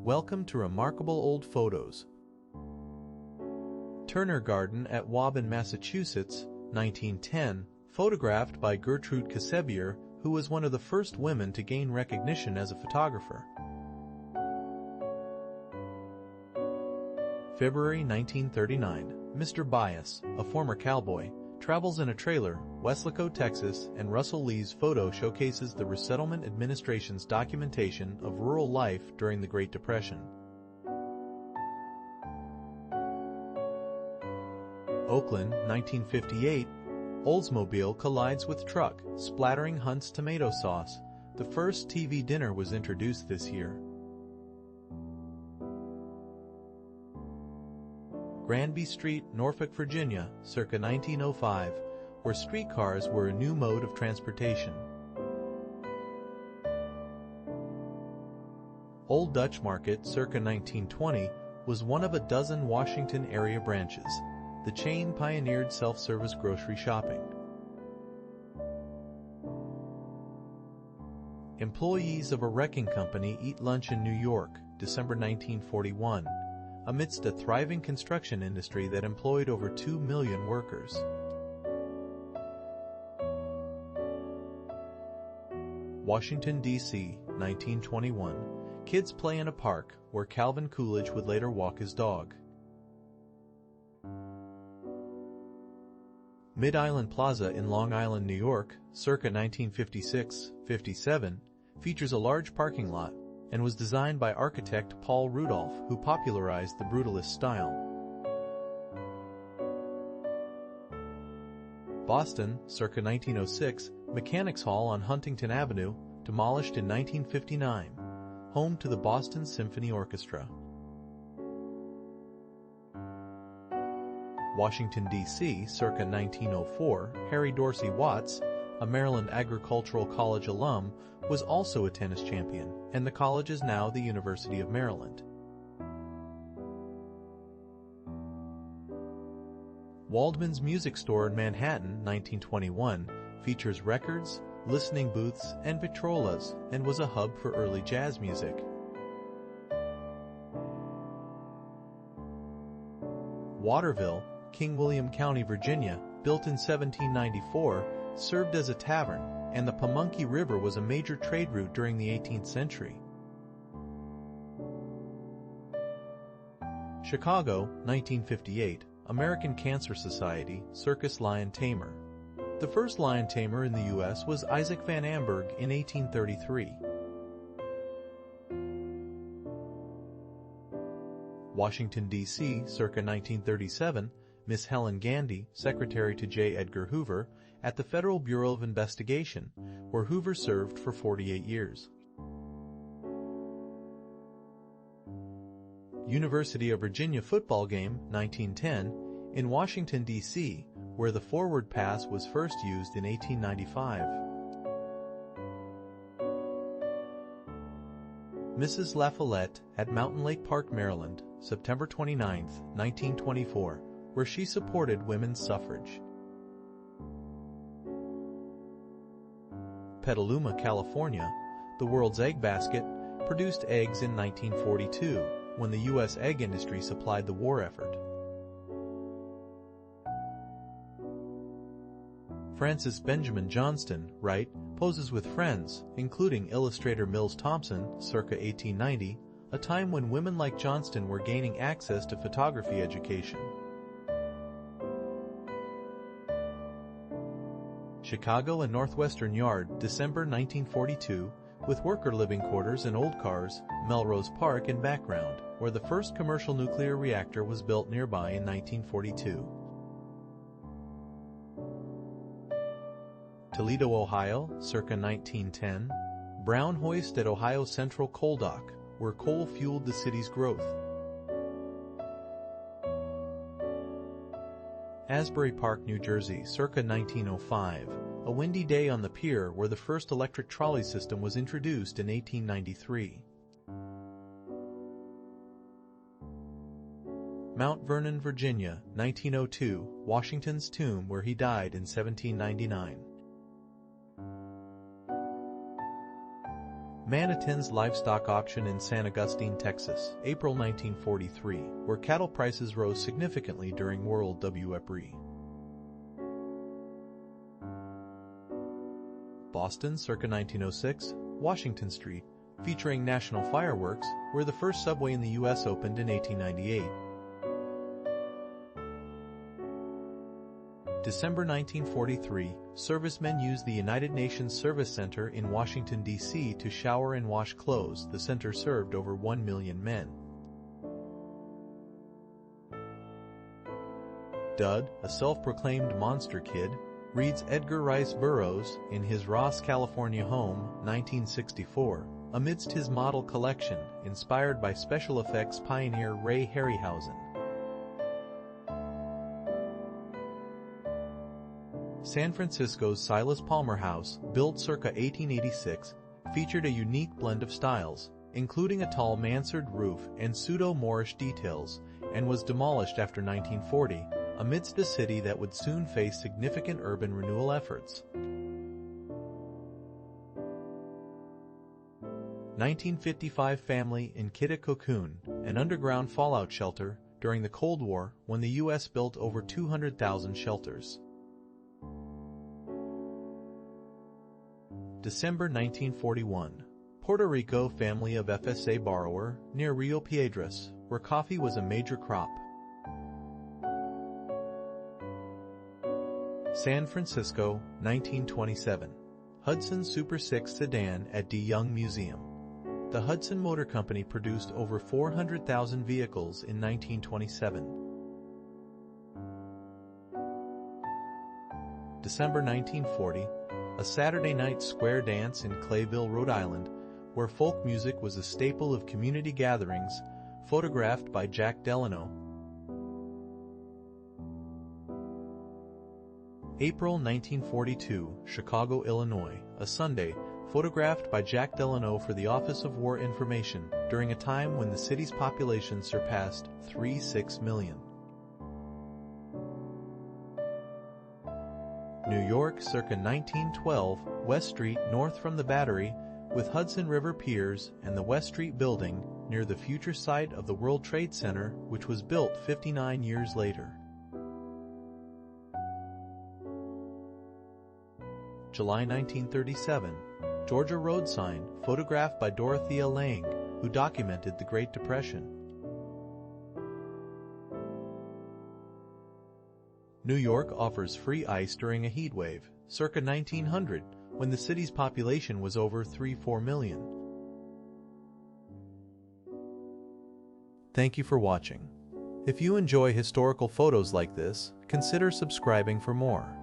Welcome to Remarkable Old Photos. Turner Garden at Waban, Massachusetts, 1910, photographed by Gertrude Casebier, who was one of the first women to gain recognition as a photographer. February 1939, Mr. Bias, a former cowboy, travels in a trailer, Weslaco, Texas, and Russell Lee's photo showcases the Resettlement Administration's documentation of rural life during the Great Depression. Oakland, 1958, Oldsmobile collides with truck, splattering Hunt's tomato sauce. The first TV dinner was introduced this year. Granby Street, Norfolk, Virginia, circa 1905, where streetcars were a new mode of transportation. Old Dutch Market, circa 1920, was one of a dozen Washington area branches. The chain pioneered self-service grocery shopping. Employees of a wrecking company eat lunch in New York, December 1941. Amidst a thriving construction industry that employed over 2 million workers. Washington, D.C., 1921. Kids play in a park, where Calvin Coolidge would later walk his dog. Mid-Island Plaza in Long Island, New York, circa 1956-57, features a large parking lot, and was designed by architect Paul Rudolph, who popularized the Brutalist style. Boston, circa 1906, Mechanics Hall on Huntington Avenue, demolished in 1959, home to the Boston Symphony Orchestra. Washington, D.C., circa 1904, Harry Dorsey Watts, a Maryland Agricultural College alum, was also a tennis champion, and the college is now the University of Maryland. Waldman's Music Store in Manhattan, 1921, features records, listening booths, and Victrolas, and was a hub for early jazz music. Waterville, King William County, Virginia, built in 1794, served as a tavern, and the Pamunkey River was a major trade route during the 18th century. Chicago, 1958, American Cancer Society, Circus Lion Tamer. The first lion tamer in the U.S. was Isaac Van Amberg in 1833. Washington, D.C., circa 1937, Miss Helen Gandy, secretary to J. Edgar Hoover, at the Federal Bureau of Investigation, where Hoover served for 48 years. University of Virginia football game, 1910, in Washington, D.C., where the forward pass was first used in 1895. Mrs. La Follette at Mountain Lake Park, Maryland, September 29, 1924, where she supported women's suffrage. Petaluma, California, the world's egg basket, produced eggs in 1942, when the U.S. egg industry supplied the war effort. Francis Benjamin Johnston, Wright, poses with friends, including illustrator Mills Thompson, circa 1890, a time when women like Johnston were gaining access to photography education. Chicago and Northwestern Yard, December 1942, with worker living quarters and old cars, Melrose Park in background, where the first commercial nuclear reactor was built nearby in 1942. Toledo, Ohio, circa 1910, Brown Hoist at Ohio Central Coal Dock, where coal fueled the city's growth. Asbury Park, New Jersey, circa 1905, a windy day on the pier where the first electric trolley system was introduced in 1893. Mount Vernon, Virginia, 1902, Washington's tomb where he died in 1799. Manhattan's livestock auction in San Agustin, Texas, April 1943, where cattle prices rose significantly during World WEPRI. Boston, circa 1906, Washington Street, featuring national fireworks, where the first subway in the U.S. opened in 1898. December 1943, servicemen used the United Nations Service Center in Washington, D.C. to shower and wash clothes. The center served over 1 million men. Dud, a self-proclaimed monster kid, reads Edgar Rice Burroughs in his Ross, California home, 1964, amidst his model collection, inspired by special effects pioneer Ray Harryhausen. San Francisco's Silas Palmer House, built circa 1886, featured a unique blend of styles, including a tall mansard roof and pseudo-Moorish details, and was demolished after 1940, amidst a city that would soon face significant urban renewal efforts. 1955 family in Kitta Cocoon, an underground fallout shelter during the Cold War when the U.S. built over 200,000 shelters. December 1941. Puerto Rico family of FSA borrower near Rio Piedras, where coffee was a major crop. San Francisco, 1927. Hudson Super 6 sedan at De Young Museum. The Hudson Motor Company produced over 400,000 vehicles in 1927. December 1940. A Saturday night square dance in Clayville, Rhode Island, where folk music was a staple of community gatherings, photographed by Jack Delano. April 1942, Chicago, Illinois, a Sunday, photographed by Jack Delano for the Office of War Information, during a time when the city's population surpassed 3.6 million. New York, circa 1912, West Street north from the Battery, with Hudson River Piers and the West Street Building, near the future site of the World Trade Center, which was built 59 years later. July 1937, Georgia road sign, photographed by Dorothea Lange, who documented the Great Depression. New York offers free ice during a heat wave, circa 1900, when the city's population was over 3.4 million. Thank you for watching. If you enjoy historical photos like this, consider subscribing for more.